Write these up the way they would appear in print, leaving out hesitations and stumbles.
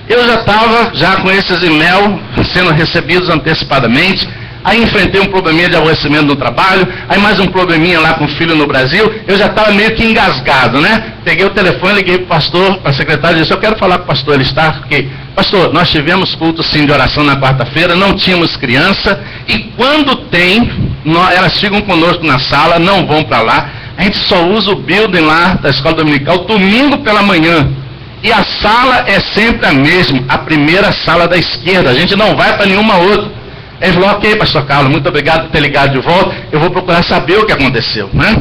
Eu já estava com esses e-mails sendo recebidos antecipadamente. Aí enfrentei um probleminha de aborrecimento no trabalho, aí mais um probleminha lá com o filho no Brasil, eu já estava meio que engasgado, né? Peguei o telefone, liguei para o pastor, para a secretária, e disse, eu quero falar com o pastor Elistar, porque, pastor, nós tivemos culto sim de oração na quarta-feira, não tínhamos criança, e quando tem, elas ficam conosco na sala, não vão para lá, a gente só usa o building lá da escola dominical domingo pela manhã, e a sala é sempre a mesma, a primeira sala da esquerda, a gente não vai para nenhuma outra. Ele falou, ok, pastor Carlos, muito obrigado por ter ligado de volta, eu vou procurar saber o que aconteceu, né?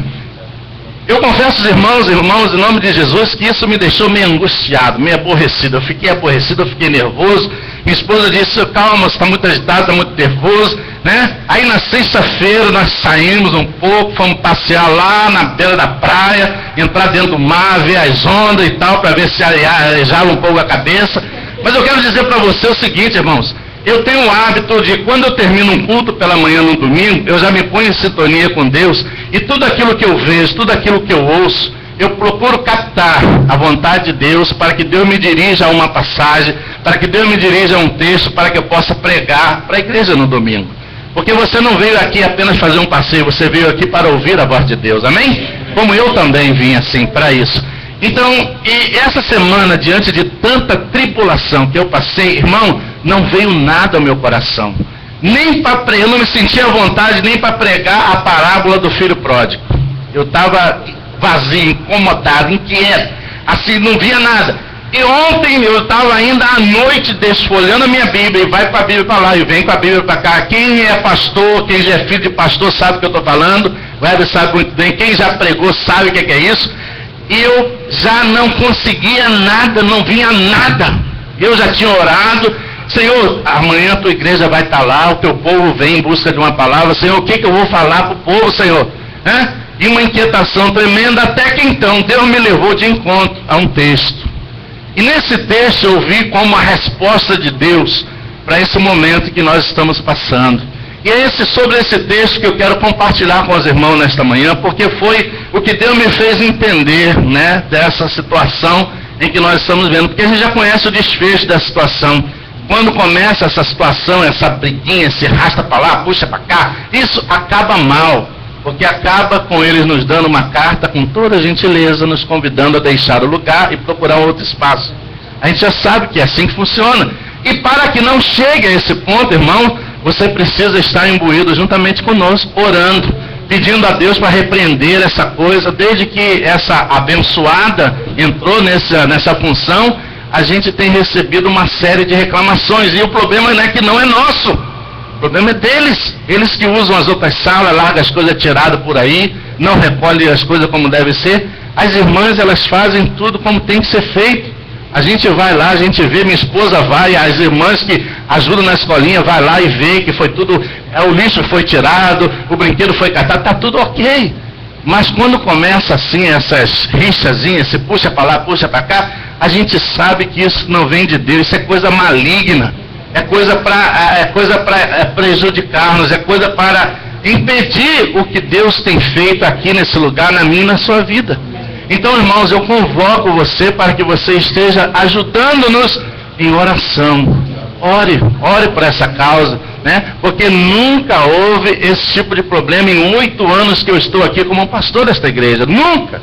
Eu confesso aos irmãos, em nome de Jesus, que isso me deixou meio angustiado, meio aborrecido. Eu fiquei aborrecido, eu fiquei nervoso. Minha esposa disse, calma, você está muito agitado, está muito nervoso, né? Aí na sexta-feira nós saímos um pouco, fomos passear lá na beira da praia, entrar dentro do mar, ver as ondas e tal, para ver se arejava um pouco a cabeça. Mas eu quero dizer para você o seguinte, irmãos, eu tenho o hábito de, quando eu termino um culto pela manhã no domingo, eu já me ponho em sintonia com Deus, e tudo aquilo que eu vejo, tudo aquilo que eu ouço, eu procuro captar a vontade de Deus, para que Deus me dirija a uma passagem, para que Deus me dirija a um texto, para que eu possa pregar para a igreja no domingo. Porque você não veio aqui apenas fazer um passeio, você veio aqui para ouvir a voz de Deus, amém? Como eu também vim assim, para isso. Então, e essa semana, diante de tanta tribulação que eu passei, irmão, não veio nada ao meu coração. Eu não me sentia à vontade nem para pregar a parábola do filho pródigo. Eu estava vazio, incomodado, inquieto, assim, não via nada. E ontem eu estava ainda à noite desfolhando a minha Bíblia, e vai com a Bíblia para lá, e vem com a Bíblia para cá. Quem é pastor, quem já é filho de pastor sabe o que eu estou falando, o Weber sabe muito bem, quem já pregou sabe o que é isso. E eu já não conseguia nada, não vinha nada. Eu já tinha orado, Senhor, amanhã a tua igreja vai estar lá, o teu povo vem em busca de uma palavra, Senhor, o que eu vou falar para o povo, Senhor? E uma inquietação tremenda, até que então Deus me levou de encontro a um texto. E nesse texto eu vi como a resposta de Deus para esse momento que nós estamos passando. E é sobre esse texto que eu quero compartilhar com os irmãos nesta manhã, porque foi o que Deus me fez entender, né, dessa situação em que nós estamos vendo. Porque a gente já conhece o desfecho da situação. Quando começa essa situação, essa briguinha, se arrasta para lá, puxa para cá, isso acaba mal. Porque acaba com eles nos dando uma carta com toda a gentileza, nos convidando a deixar o lugar e procurar outro espaço. A gente já sabe que é assim que funciona. E para que não chegue a esse ponto, irmão, você precisa estar imbuído juntamente conosco, orando, pedindo a Deus para repreender essa coisa. Desde que essa abençoada entrou nessa função, a gente tem recebido uma série de reclamações. E o problema não é que não é nosso, o problema é deles. Eles que usam as outras salas, largam as coisas tiradas por aí, não recolhem as coisas como deve ser. As irmãs, elas fazem tudo como tem que ser feito. A gente vai lá, a gente vê, minha esposa vai, as irmãs que ajudam na escolinha vai lá e vê que foi tudo, o lixo foi tirado, o brinquedo foi catado, está tudo ok. Mas quando começa assim, essas rixazinhas, se puxa para lá, puxa para cá, a gente sabe que isso não vem de Deus, isso é coisa maligna, é coisa para prejudicar-nos, é coisa para impedir o que Deus tem feito aqui nesse lugar, na minha e na sua vida. Então, irmãos, eu convoco você para que você esteja ajudando-nos em oração. Ore por essa causa, né? Porque nunca houve esse tipo de problema em 8 anos que eu estou aqui como pastor desta igreja. Nunca!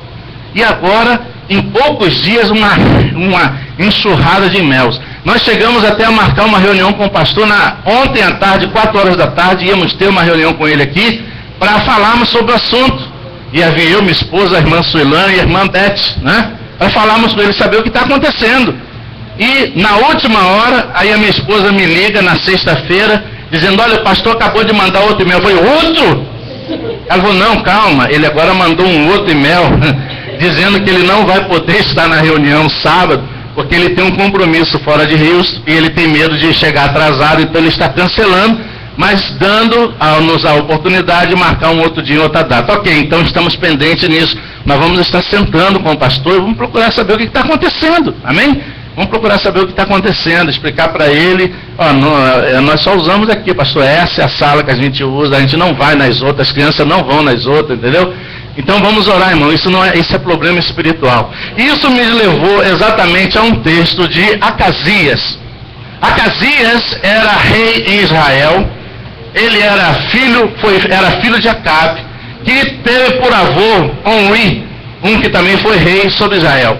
E agora, em poucos dias, uma enxurrada de e-mails. Nós chegamos até a marcar uma reunião com o pastor ontem à tarde, 4 horas da tarde, íamos ter uma reunião com ele aqui para falarmos sobre o assunto. E havia eu, minha esposa, a irmã Suilane e a irmã Beth, né? Nós falamos com ele, saber o que está acontecendo. E na última hora, aí a minha esposa me liga na sexta-feira, dizendo, olha, o pastor acabou de mandar outro e-mail. Eu falei, outro? Ela falou, não, calma, ele agora mandou um outro e-mail, dizendo que ele não vai poder estar na reunião sábado, porque ele tem um compromisso fora de Rios, e ele tem medo de chegar atrasado, então ele está cancelando, mas dando-nos a oportunidade de marcar um outro dia, outra data. Ok, então estamos pendentes nisso. Nós vamos estar sentando com o pastor e vamos procurar saber o que está acontecendo. Amém? Vamos procurar saber o que está acontecendo, explicar para ele, nós só usamos aqui, pastor, essa é a sala que a gente usa, a gente não vai nas outras, as crianças não vão nas outras, entendeu? Então vamos orar, irmão. Isso é problema espiritual. Isso me levou exatamente a um texto de Acasias. Acasias era rei em Israel. Ele era filho de Acabe, que teve por avô Omri, que também foi rei sobre Israel.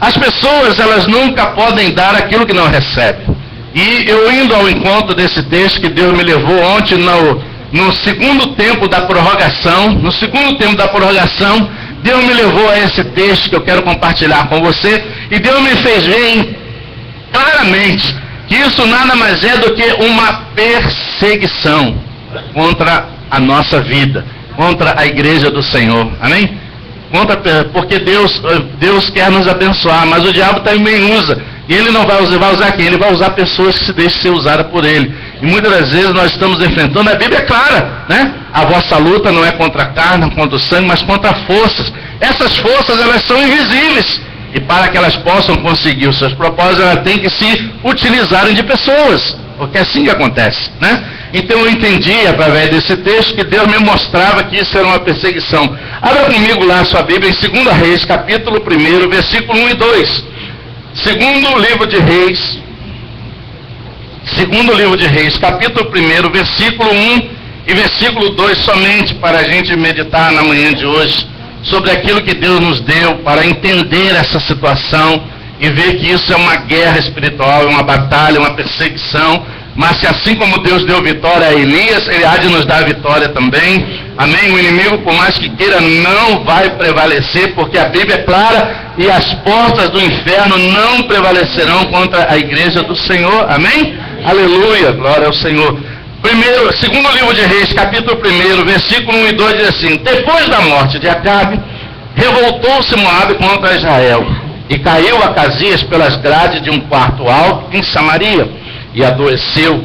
As pessoas, elas nunca podem dar aquilo que não recebem. E eu indo ao encontro desse texto que Deus me levou ontem no segundo tempo da prorrogação, Deus me levou a esse texto que eu quero compartilhar com você, e Deus me fez ver claramente que isso nada mais é do que uma perseguição contra a nossa vida, contra a igreja do Senhor, amém? Porque Deus quer nos abençoar, mas o diabo também usa. E ele não vai usar quem? Ele vai usar pessoas que se deixam ser usadas por ele. E muitas das vezes nós estamos enfrentando, a Bíblia é clara, né? A vossa luta não é contra a carne, contra o sangue, mas contra forças. Essas forças, elas são invisíveis. E para que elas possam conseguir os seus propósitos, elas têm que se utilizarem de pessoas. Porque é assim que acontece, né? Então eu entendi, através desse texto, que Deus me mostrava que isso era uma perseguição. Abra comigo lá a sua Bíblia em 2 Reis, capítulo 1, versículo 1 e 2. Segundo livro de Reis, capítulo 1, versículo 1 e versículo 2, somente para a gente meditar na manhã de hoje, sobre aquilo que Deus nos deu para entender essa situação e ver que isso é uma guerra espiritual, é uma batalha, uma perseguição, mas que assim como Deus deu vitória a Elias, Ele há de nos dar vitória também, amém? O inimigo, por mais que queira, não vai prevalecer, porque a Bíblia é clara e as portas do inferno não prevalecerão contra a igreja do Senhor, amém? Aleluia, glória ao Senhor. Segundo livro de Reis, capítulo 1, versículo 1 e 2 diz assim: depois da morte de Acabe, revoltou-se Moabe contra Israel, e caiu Acasias pelas grades de um quarto alto em Samaria, e adoeceu,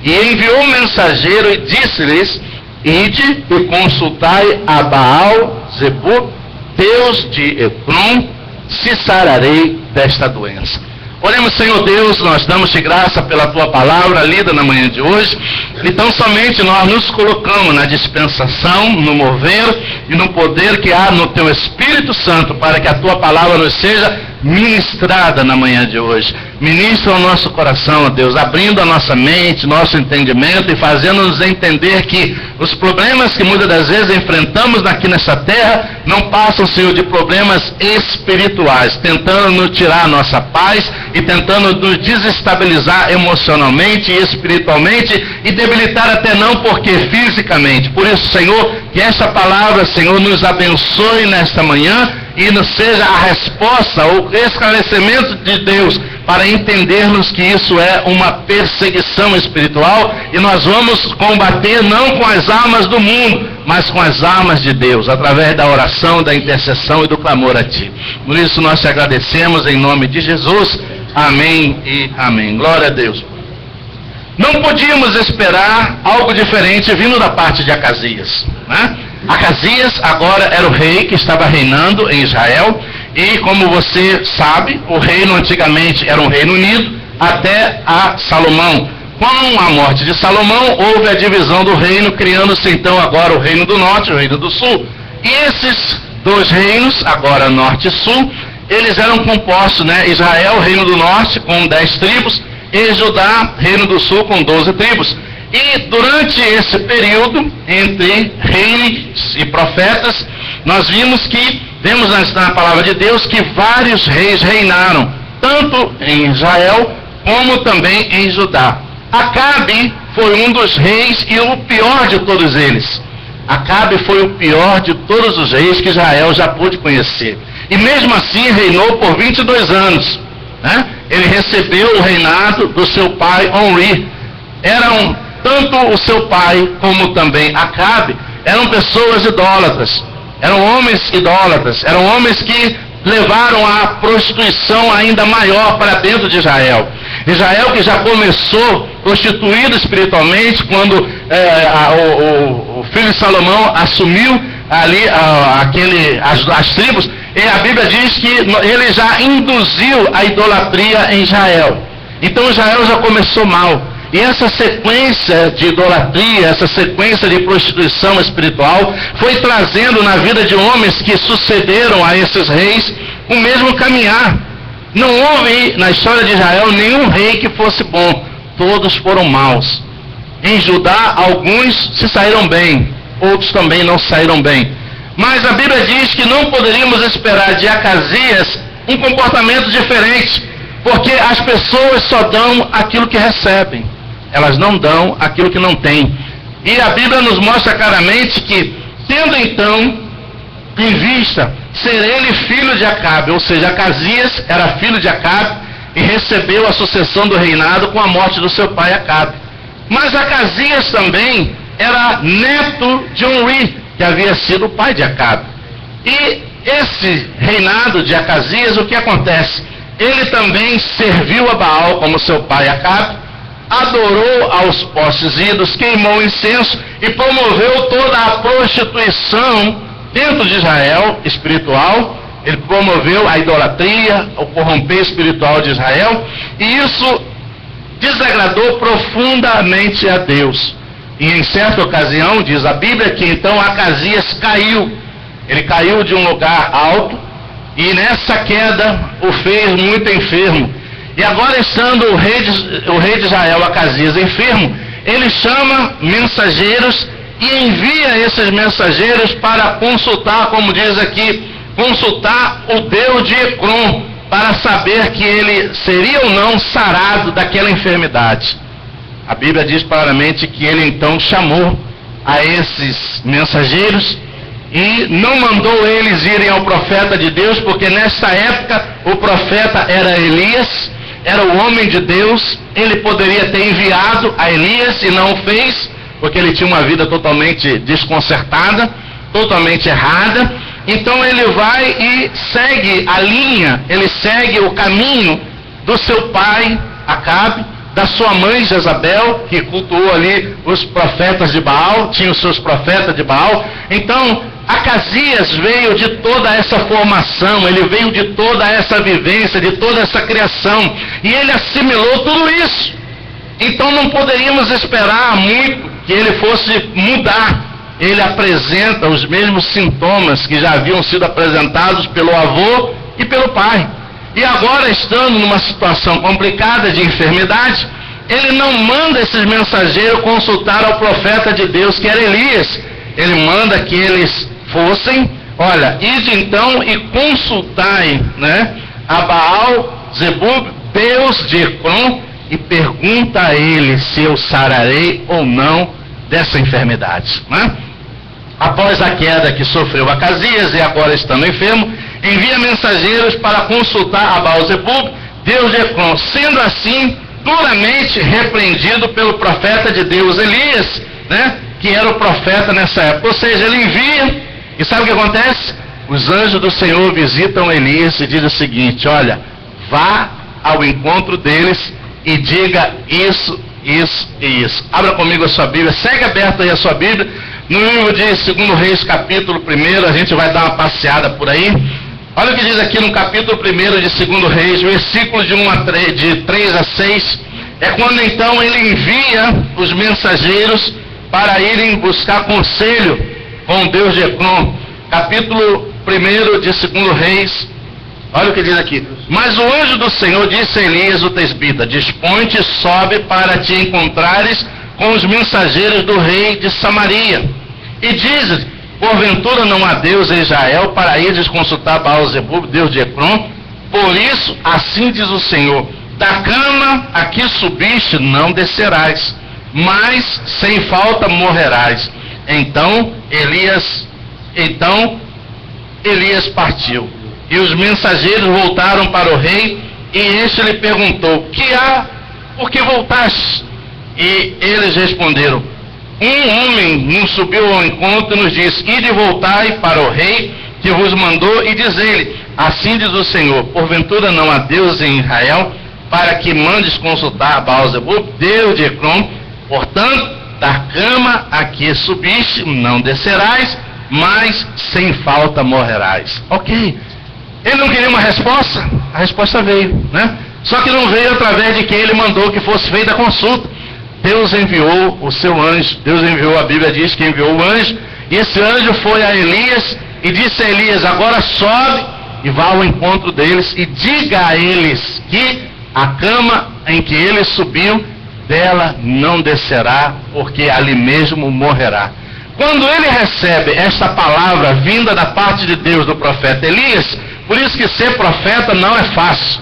e enviou um mensageiro e disse-lhes: ide e consultai a Baal-zebub, Deus de Ekron, se sararei desta doença. Oremos, Senhor Deus, nós damos-te graça pela tua palavra lida na manhã de hoje. Então somente nós nos colocamos na dispensação, no mover e no poder que há no teu Espírito Santo, para que a tua palavra nos seja ministrada na manhã de hoje. Ministra o nosso coração, ó Deus, abrindo a nossa mente, nosso entendimento e fazendo-nos entender que os problemas que muitas das vezes enfrentamos aqui nessa terra não passam, Senhor, de problemas espirituais, tentando nos tirar a nossa paz e tentando nos desestabilizar emocionalmente e espiritualmente e debilitar até não porque fisicamente. Por isso, Senhor, que esta palavra, Senhor, nos abençoe nesta manhã e nos seja a resposta ou esclarecimento de Deus para entendermos que isso é uma perseguição espiritual e nós vamos combater não com as armas do mundo, mas com as armas de Deus, através da oração, da intercessão e do clamor a Ti. Por isso nós te agradecemos em nome de Jesus. Amém e amém. Glória a Deus. Não podíamos esperar algo diferente vindo da parte de Acasias, né? Acasias agora era o rei que estava reinando em Israel, e como você sabe, o reino antigamente era um reino unido até a Salomão. Com a morte de Salomão, houve a divisão do reino, criando-se então agora o reino do norte e o reino do sul. E esses dois reinos, agora norte e sul, eles eram compostos, né? Israel, reino do norte, com 10 tribos, e Judá, reino do sul, com 12 tribos. E durante esse período, entre reis e profetas, nós vemos na palavra de Deus que vários reis reinaram, tanto em Israel como também em Judá. Acabe foi um dos reis e o pior de todos eles. Acabe foi o pior de todos os reis que Israel já pôde conhecer. E mesmo assim reinou por 22 anos. Né? Ele recebeu o reinado do seu pai Omri. Tanto o seu pai como também Acabe eram pessoas idólatras, eram homens idólatras, eram homens que levaram a prostituição ainda maior para dentro de Israel. Israel que já começou prostituído espiritualmente quando o filho de Salomão assumiu ali as tribos, e a Bíblia diz que ele já induziu a idolatria em Israel. Então Israel já começou mal. E essa sequência de idolatria, essa sequência de prostituição espiritual, foi trazendo na vida de homens que sucederam a esses reis o mesmo caminhar. Não houve na história de Israel nenhum rei que fosse bom, todos foram maus. Em Judá, alguns se saíram bem, outros também não saíram bem. Mas a Bíblia diz que não poderíamos esperar de Acasias um comportamento diferente, porque as pessoas só dão aquilo que recebem, elas não dão aquilo que não têm. E a Bíblia nos mostra claramente que, tendo então em vista ser ele filho de Acabe, ou seja, Acasias era filho de Acabe e recebeu a sucessão do reinado com a morte do seu pai Acabe. Mas Acasias também era neto de Omri, que havia sido o pai de Acabe. E esse reinado de Acasias, o que acontece? Ele também serviu a Baal como seu pai Acabe, adorou aos postes ídolos, queimou incenso e promoveu toda a prostituição dentro de Israel espiritual. Ele promoveu a idolatria, o corromper espiritual de Israel, e isso desagradou profundamente a Deus. E em certa ocasião, diz a Bíblia, que então Acasias caiu. Ele caiu de um lugar alto, e nessa queda o fez muito enfermo. E agora, estando o rei de Israel, Acasias, enfermo, ele chama mensageiros e envia esses mensageiros para consultar, como diz aqui, consultar o Deus de Ecrom, para saber que ele seria ou não sarado daquela enfermidade. A Bíblia diz claramente que ele então chamou a esses mensageiros e não mandou eles irem ao profeta de Deus, porque nessa época o profeta era Elias, era o homem de Deus. Ele poderia ter enviado a Elias e não o fez, porque ele tinha uma vida totalmente desconcertada, totalmente errada. Então ele vai e segue a linha, ele segue o caminho do seu pai Acabe, da sua mãe Jezabel, que cultuou ali os profetas de Baal, tinha os seus profetas de Baal. Então Acasias veio de toda essa formação, ele veio de toda essa vivência, de toda essa criação, e ele assimilou tudo isso. Então não poderíamos esperar muito que ele fosse mudar. Ele apresenta os mesmos sintomas que já haviam sido apresentados pelo avô e pelo pai. E agora, estando numa situação complicada de enfermidade, ele não manda esses mensageiros consultar ao profeta de Deus, que era Elias. Ele manda que eles fossem, olha, ide então e consultai, a Baal Zebub, Deus de Ecrom, e pergunta a ele se eu sararei ou não dessa enfermidade. Após a queda que sofreu Acasias, e agora estando enfermo, envia mensageiros para consultar a Baal Zebub, Deus de Ecrom, sendo assim duramente repreendido pelo profeta de Deus Elias, que era o profeta nessa época. Ou seja, ele envia, e sabe o que acontece? Os anjos do Senhor visitam Elias e dizem o seguinte: olha, vá ao encontro deles e diga isso, isso e isso. Abra comigo a sua Bíblia, segue aberta aí a sua Bíblia, no livro de 2 Reis, capítulo 1, a gente vai dar uma passeada por aí. Olha o que diz aqui no capítulo 1 de 2 Reis, versículos de 3 a 6, é quando então ele envia os mensageiros para irem buscar conselho com Deus de Ecrom. Capítulo 1 de 2 Reis, olha o que diz aqui: mas o anjo do Senhor disse a Elias o tesbita: dispõe-te e sobe para te encontrares com os mensageiros do rei de Samaria, e diz: porventura não há Deus em Israel para ires consultar Baal Zebub, Deus de Ecrom? Por isso, assim diz o Senhor: da cama a que subiste não descerás, mas sem falta morrerás. Então Elias partiu, e os mensageiros voltaram para o rei, e este lhe perguntou: que há? Por que voltaste? E eles responderam: um homem nos subiu ao encontro e nos disse: ide e voltai para o rei que vos mandou, e diz-lhe: assim diz o Senhor, porventura não há Deus em Israel para que mandes consultar Baal Zebub, Deus de Ecrom? Portanto, da cama a que subiste não descerás, mas sem falta morrerás. Ok. Ele não queria uma resposta? A resposta veio, Só que não veio através de quem ele mandou que fosse feita a consulta. Deus enviou o seu anjo. Deus enviou, a Bíblia diz que enviou o anjo. E esse anjo foi a Elias e disse a Elias: agora sobe e vá ao encontro deles e diga a eles que a cama em que ele subiu, dela não descerá, porque ali mesmo morrerá. Quando ele recebe esta palavra vinda da parte de Deus do profeta Elias, por isso que ser profeta não é fácil.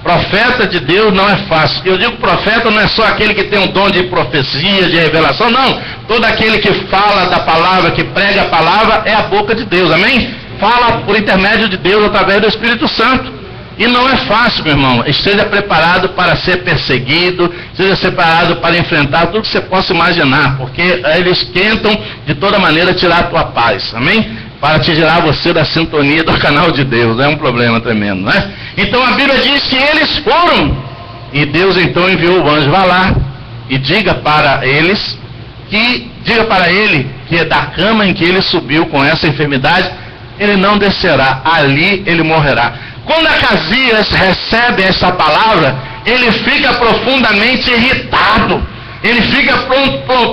Profeta de Deus não é fácil. Eu digo profeta não é só aquele que tem um dom de profecia, de revelação, não. Todo aquele que fala da palavra, que prega a palavra, é a boca de Deus, amém? Fala por intermédio de Deus, através do Espírito Santo. E não é fácil, meu irmão. Esteja preparado para ser perseguido, esteja preparado para enfrentar tudo que você possa imaginar, porque eles tentam de toda maneira tirar a tua paz, amém? Para te tirar você da sintonia do canal de Deus. É um problema tremendo, não é? Então a Bíblia diz que eles foram, e Deus então enviou o anjo: vá lá e diga para eles, diga para ele que da cama em que ele subiu com essa enfermidade, ele não descerá, ali ele morrerá. Quando Acasias recebe essa palavra, ele fica profundamente irritado, ele fica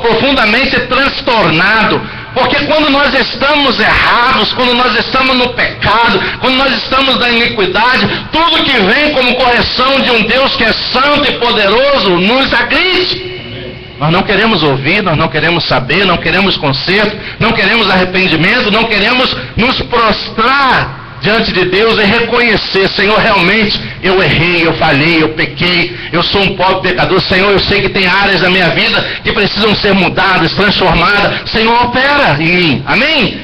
profundamente transtornado, porque quando nós estamos errados, quando nós estamos no pecado, quando nós estamos na iniquidade, tudo que vem como correção de um Deus que é santo e poderoso nos agride. Nós não queremos ouvir, nós não queremos saber, não queremos conserto, não queremos arrependimento, não queremos nos prostrar diante de Deus e reconhecer: Senhor, realmente eu errei, eu falhei, eu pequei, eu sou um pobre pecador. Senhor, eu sei que tem áreas da minha vida que precisam ser mudadas, transformadas. Senhor, opera em mim, amém?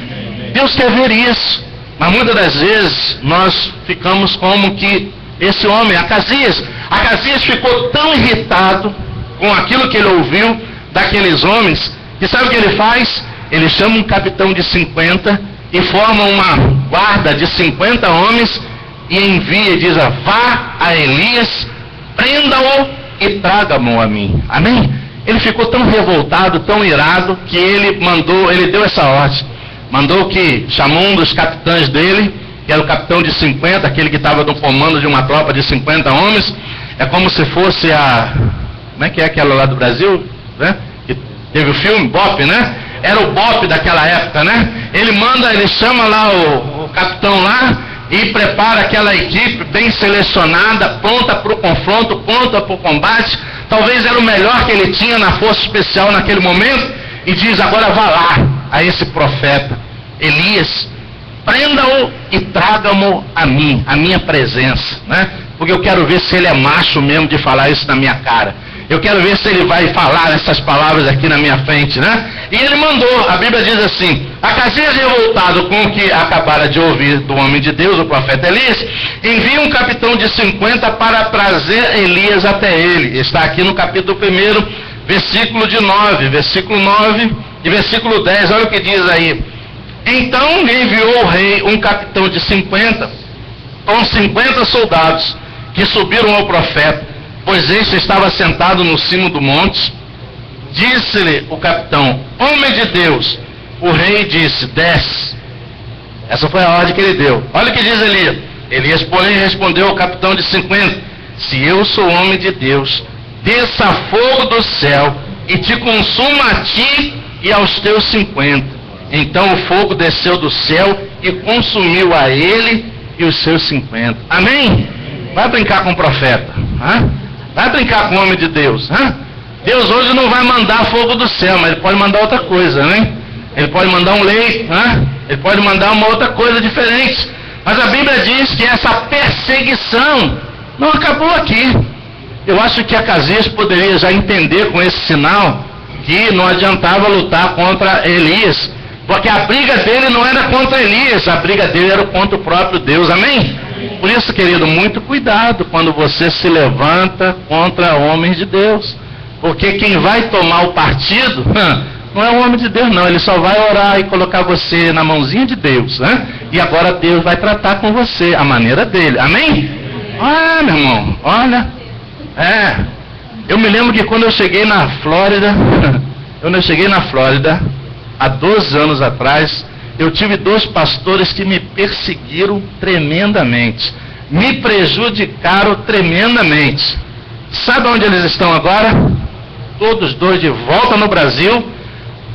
Deus quer ver isso, mas muitas das vezes nós ficamos como que esse homem, Acasias ficou tão irritado com aquilo que ele ouviu daqueles homens, que sabe o que ele faz? Ele chama um capitão de 50 e forma uma guarda de 50 homens e envia e diz: vá a Elias, prenda-o e traga-mo a mim. Amém? Ele ficou tão revoltado, tão irado, que ele deu essa ordem. Chamou um dos capitães dele, que era o capitão de 50, aquele que estava no comando de uma tropa de 50 homens. É como se fosse como é que é aquela lá do Brasil, né? Que teve o filme, BOP, né? Era o BOP daquela época, né? Ele chama lá o capitão lá e prepara aquela equipe bem selecionada, pronta para o confronto, pronta para o combate. Talvez era o melhor que ele tinha na força especial naquele momento, e diz: agora vá lá a esse profeta Elias, prenda-o e traga-mo a mim, a minha presença, né? Porque eu quero ver se ele é macho mesmo de falar isso na minha cara. Eu quero ver se ele vai falar essas palavras aqui na minha frente, né? E ele mandou, a Bíblia diz assim: Acasias, revoltado com o que acabara de ouvir do homem de Deus, o profeta Elias, envia um capitão de 50 para trazer Elias até ele. Está aqui no capítulo 1, versículo 9 e versículo 10, olha o que diz aí. Então enviou o rei um capitão de 50, com 50 soldados, que subiram ao profeta, pois este estava sentado no cimo do monte. Disse-lhe o capitão: homem de Deus. O rei disse: desce. Essa foi a ordem que ele deu. Olha o que diz Elias. Elias, porém, respondeu ao capitão de 50: se eu sou homem de Deus, desça fogo do céu e te consuma a ti e aos teus 50. Então o fogo desceu do céu e consumiu a ele e os seus 50. Amém? Vai brincar com o profeta, hein? Vai brincar com o homem de Deus, hein? Deus hoje não vai mandar fogo do céu, mas ele pode mandar outra coisa, né? Ele pode mandar um leite, hein? Ele pode mandar uma outra coisa diferente. Mas a Bíblia diz que essa perseguição não acabou aqui. Eu acho que Acasias poderia já entender com esse sinal que não adiantava lutar contra Elias, porque a briga dele não era contra Elias, a briga dele era contra o próprio Deus, amém? Por isso, querido, muito cuidado quando você se levanta contra homens de Deus, porque quem vai tomar o partido não é o homem de Deus, não. Ele só vai orar e colocar você na mãozinha de Deus, né? E agora Deus vai tratar com você a maneira dele, amém? Ah, meu irmão, olha, eu me lembro que quando eu cheguei na Flórida, há 12 anos atrás, eu tive 2 pastores que me perseguiram tremendamente, me prejudicaram tremendamente. Sabe onde eles estão agora? todos dois de volta no Brasil.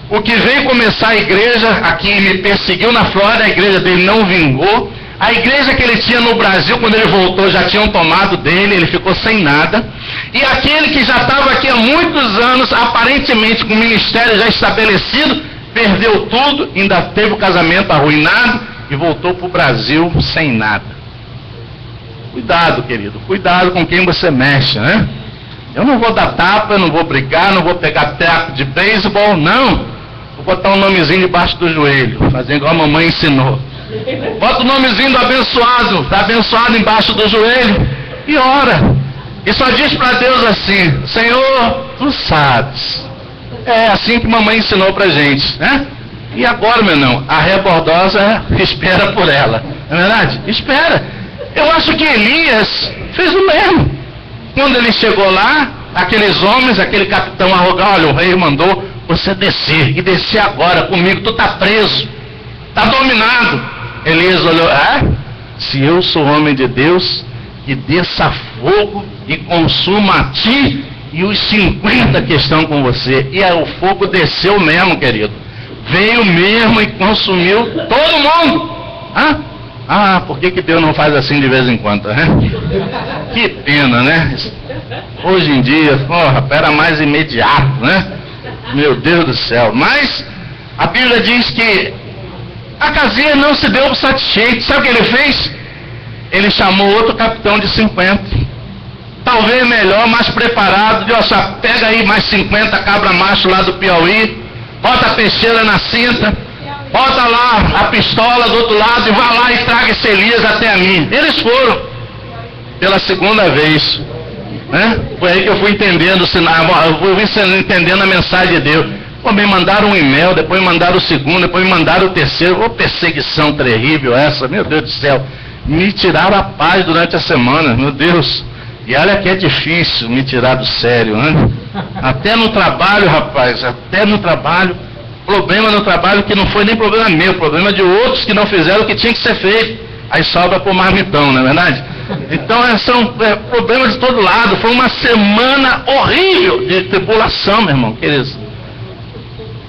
O que veio começar a igreja aqui me perseguiu na Flórida, a igreja dele não vingou. A igreja que ele tinha no Brasil, quando ele voltou, já tinham tomado dele, ele ficou sem nada. E aquele que já estava aqui há muitos anos, aparentemente com o ministério já estabelecido, perdeu tudo, ainda teve o casamento arruinado e voltou para o Brasil sem nada. Cuidado, querido, cuidado com quem você mexe, né? Eu não vou dar tapa, eu não vou brigar, não vou pegar teco de beisebol, não. Vou botar um nomezinho debaixo do joelho, fazer igual a mamãe ensinou. Bota o nomezinho do abençoado embaixo do joelho e ora. E só diz para Deus assim: Senhor, tu sabes. É assim que mamãe ensinou pra gente, né? E agora, meu irmão, a rebordosa espera por ela. Não é verdade? Espera. Eu acho que Elias fez o mesmo. Quando ele chegou lá, aqueles homens, aquele capitão arrogante, olha, o rei mandou você descer, e descer agora comigo, tu tá preso, tá dominado. Elias olhou, se eu sou homem de Deus, que desça fogo e consuma a ti e os 50 que estão com você. E aí o fogo desceu mesmo, querido. Veio mesmo e consumiu todo mundo. Por que Deus não faz assim de vez em quando, né? Que pena, né? Hoje em dia, era mais imediato, né? Meu Deus do céu. Mas a Bíblia diz que Acasias não se deu satisfeito. Sabe o que ele fez? Ele chamou outro capitão de 50. Talvez melhor, mais preparado. Só pega aí mais 50 cabra macho lá do Piauí. Bota a peixeira na cinta. Bota lá a pistola do outro lado e vá lá e traga esse Elias até a mim. Eles foram. Pela segunda vez. Né? Foi aí que eu fui entendendo o sinal. Eu fui entendendo a mensagem de Deus. Me mandaram um e-mail, depois me mandaram o segundo, depois me mandaram o terceiro. Perseguição terrível essa, meu Deus do céu. Me tiraram a paz durante a semana, meu Deus. E olha que é difícil me tirar do sério, né? Até no trabalho, rapaz, até no trabalho. Problema no trabalho que não foi nem problema meu, problema de outros que não fizeram o que tinha que ser feito. Aí sobra por marmitão, não é verdade? Então são problemas de todo lado. Foi uma semana horrível de tribulação, meu irmão, queridos.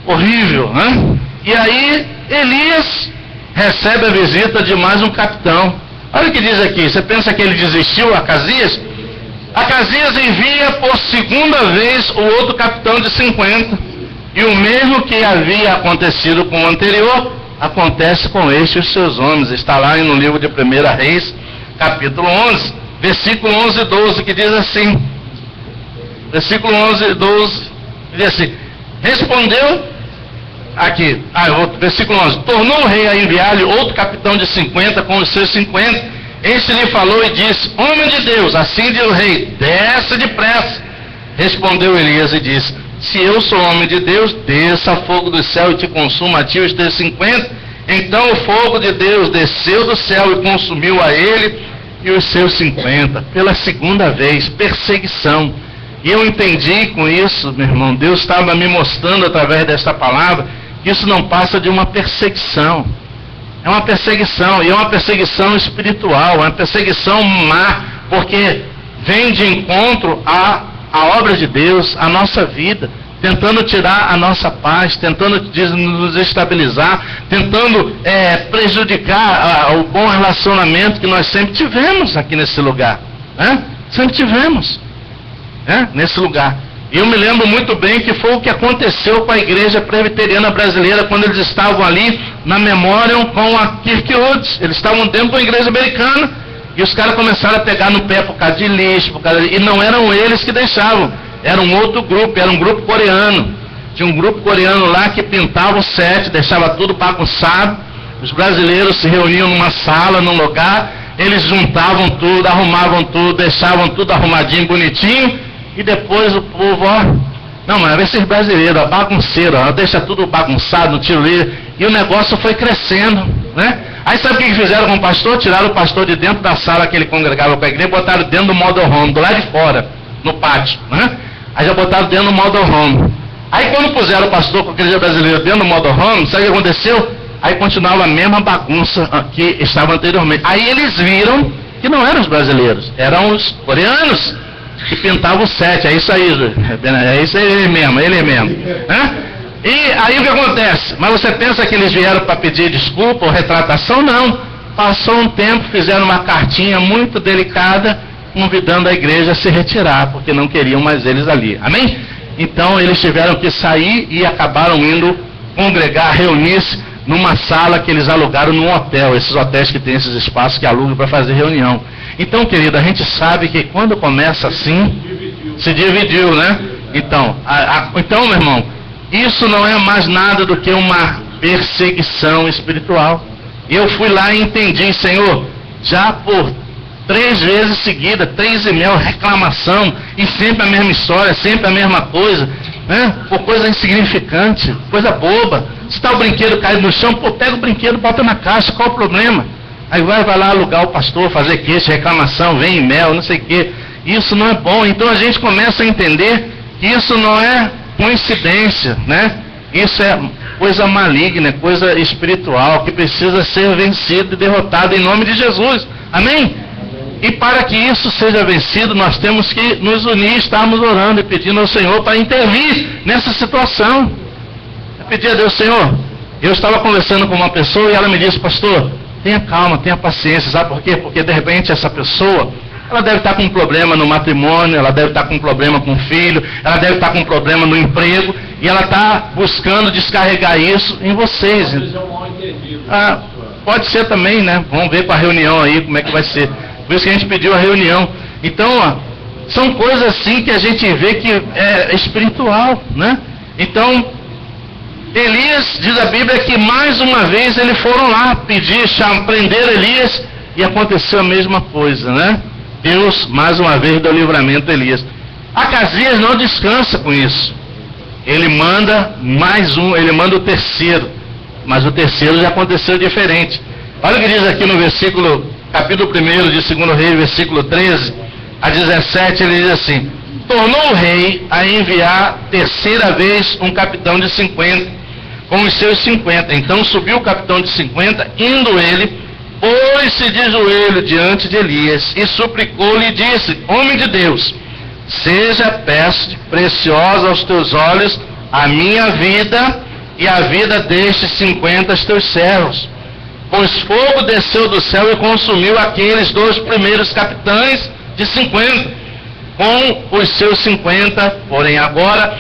Horrível, né? E aí Elias recebe a visita de mais um capitão. Olha o que diz aqui. Você pensa que ele desistiu, Acasias? Acasias envia por segunda vez o outro capitão de 50. E o mesmo que havia acontecido com o anterior, acontece com este e os seus homens. Está lá no livro de 1 Reis, capítulo 11, versículo 11 e 12, que diz assim. Versículo 11 e 12, diz assim. Respondeu, aqui, versículo 11. Tornou o rei a enviar-lhe outro capitão de 50 com os seus 50. Este lhe falou e disse, homem de Deus, assim diz o rei, desce depressa. Respondeu Elias e disse, se eu sou homem de Deus, desça fogo do céu e te consuma a ti os teus 50. Então o fogo de Deus desceu do céu e consumiu a ele e os seus 50. Pela segunda vez, perseguição. E eu entendi com isso, meu irmão, Deus estava me mostrando através desta palavra, que isso não passa de uma perseguição. É uma perseguição, e é uma perseguição espiritual, é uma perseguição má, porque vem de encontro a obra de Deus, a nossa vida, tentando tirar a nossa paz, tentando nos estabilizar, tentando prejudicar o bom relacionamento que nós sempre tivemos aqui nesse lugar, né? Sempre tivemos, né? Nesse lugar. E eu me lembro muito bem que foi o que aconteceu com a igreja presbiteriana brasileira quando eles estavam ali na memória com a Kirkwood. Eles estavam dentro de uma igreja americana. E os caras começaram a pegar no pé por causa de lixo, e não eram eles que deixavam, era um outro grupo, era um grupo coreano. Tinha um grupo coreano lá que pintava o set, deixava tudo bagunçado. Os brasileiros se reuniam numa sala, num lugar, eles juntavam tudo, arrumavam tudo, deixavam tudo arrumadinho, bonitinho, e depois o povo, não, mas esses brasileiros, bagunceiros, deixa tudo bagunçado, no tiroleiro, e o negócio foi crescendo, né? Aí sabe o que fizeram com o pastor? Tiraram o pastor de dentro da sala que ele congregava com a igreja e botaram dentro do motorhome, do lado de fora, no pátio, né? Aí já botaram dentro do motorhome. Aí quando puseram o pastor com a igreja brasileira dentro do motorhome, sabe o que aconteceu? Aí continuava a mesma bagunça que estava anteriormente. Aí eles viram que não eram os brasileiros, eram os coreanos. que pintava o 7. É isso aí, é isso aí, ele mesmo. E aí o que acontece? Mas você pensa que eles vieram para pedir desculpa ou retratação? Não. Passou um tempo, fizeram uma cartinha muito delicada, convidando a igreja a se retirar, porque não queriam mais eles ali. Amém? Então eles tiveram que sair e acabaram indo congregar, reunir-se numa sala que eles alugaram num hotel, esses hotéis que tem esses espaços que alugam para fazer reunião. Então, querido, a gente sabe que quando começa assim, se dividiu, né? Então, então, meu irmão, isso não é mais nada do que uma perseguição espiritual. Eu fui lá e entendi, Senhor, já por 3 vezes seguida, 3 e-mails, reclamação, e sempre a mesma história, sempre a mesma coisa, né? Por coisa insignificante, coisa boba. Se está o brinquedo caído no chão, pô, pega o brinquedo, bota na caixa, qual o problema? Aí vai lá alugar o pastor, fazer queixa, reclamação, vem e-mail, não sei o quê. Isso não é bom. Então a gente começa a entender que isso não é coincidência, né? Isso é coisa maligna, coisa espiritual, que precisa ser vencido e derrotado em nome de Jesus. Amém? E para que isso seja vencido, nós temos que nos unir, estarmos orando e pedindo ao Senhor para intervir nessa situação. Eu pedi a Deus, Senhor, eu estava conversando com uma pessoa e ela me disse, pastor, tenha calma, tenha paciência, sabe por quê? Porque de repente essa pessoa, ela deve estar com um problema no matrimônio, ela deve estar com um problema com o filho, ela deve estar com um problema no emprego, e ela está buscando descarregar isso em vocês. Pode ser também, né? Vamos ver com a reunião aí como é que vai ser. Por isso que a gente pediu a reunião. Então, são coisas assim que a gente vê que é espiritual, né? Então, Elias, diz a Bíblia, que mais uma vez eles foram lá pedir, prender Elias, e aconteceu a mesma coisa, né? Deus, mais uma vez, deu livramento a Elias. Acasias não descansa com isso. Ele manda mais um, ele manda o terceiro. Mas o terceiro já aconteceu diferente. Olha o que diz aqui no versículo, capítulo 1 de 2 Reis, versículo 13 a 17, ele diz assim: tornou o rei a enviar terceira vez um capitão de 50, com os seus 50. Então subiu o capitão de 50, indo ele, pôs-se de joelho diante de Elias, e suplicou-lhe e disse: homem de Deus, seja preciosa aos teus olhos a minha vida e a vida destes 50 teus servos. Pois fogo desceu do céu e consumiu aqueles 2 primeiros capitães de 50, com os seus 50, porém agora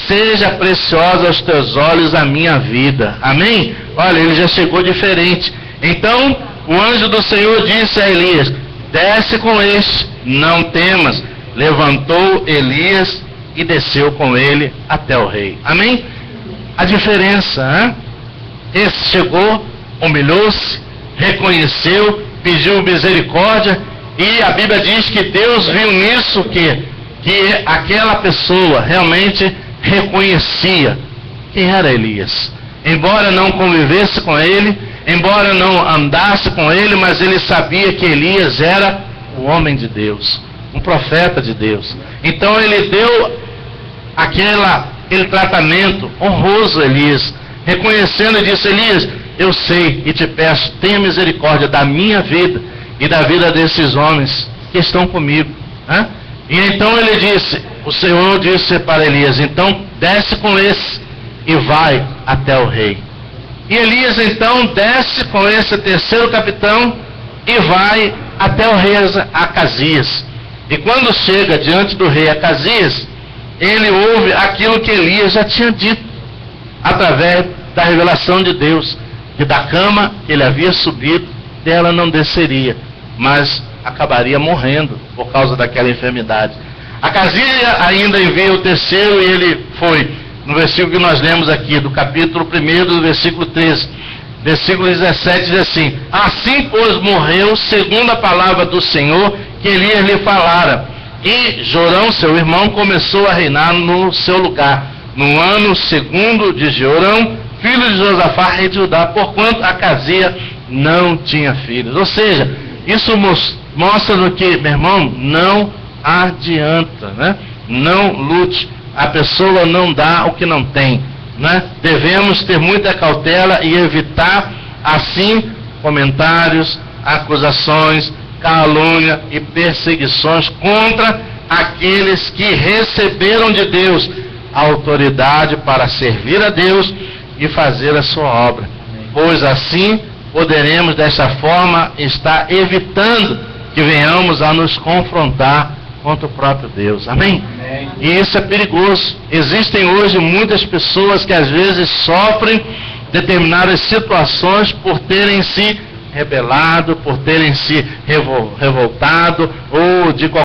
seja preciosa aos teus olhos a minha vida. Amém? Olha, ele já chegou diferente. Então o anjo do Senhor disse a Elias: desce com este, não temas. Levantou Elias e desceu com ele até o rei. Amém? A diferença, hein? Esse chegou, humilhou-se, reconheceu, pediu misericórdia, e a Bíblia diz que Deus viu nisso que aquela pessoa realmente reconhecia quem era Elias. Embora não convivesse com ele, embora não andasse com ele, mas ele sabia que Elias era o homem de Deus, um profeta de Deus. Então ele deu aquele tratamento honroso a Elias, reconhecendo e disse: Elias, eu sei e te peço, tenha misericórdia da minha vida e da vida desses homens que estão comigo. E então ele disse, o Senhor disse para Elias: então desce com esse e vai até o rei. E Elias então desce com esse terceiro capitão e vai até o rei Acasias. E quando chega diante do rei Acasias, ele ouve aquilo que Elias já tinha dito, através da revelação de Deus, que da cama que ele havia subido, dela não desceria, mas acabaria morrendo por causa daquela enfermidade. Acasias ainda envia o terceiro, e ele foi, no versículo que nós lemos aqui, do capítulo 1, do versículo 13, versículo 17, diz assim: assim pois morreu, segundo a palavra do Senhor que Elias lhe falara. E Jorão, seu irmão, começou a reinar no seu lugar, no ano segundo de Jorão, filho de Josafá, rei de Judá, porquanto Acasias não tinha filhos. Ou seja, isso mostra no que, meu irmão, não adianta, né? Não lute. A pessoa não dá o que não tem, né? Devemos ter muita cautela e evitar, assim, comentários, acusações, calúnia e perseguições contra aqueles que receberam de Deus a autoridade para servir a Deus e fazer a sua obra. Pois assim poderemos dessa forma estar evitando que venhamos a nos confrontar contra o próprio Deus. Amém? Amém. E isso é perigoso. Existem hoje muitas pessoas que às vezes sofrem determinadas situações por terem se rebelado, por terem se revoltado ou de qualquer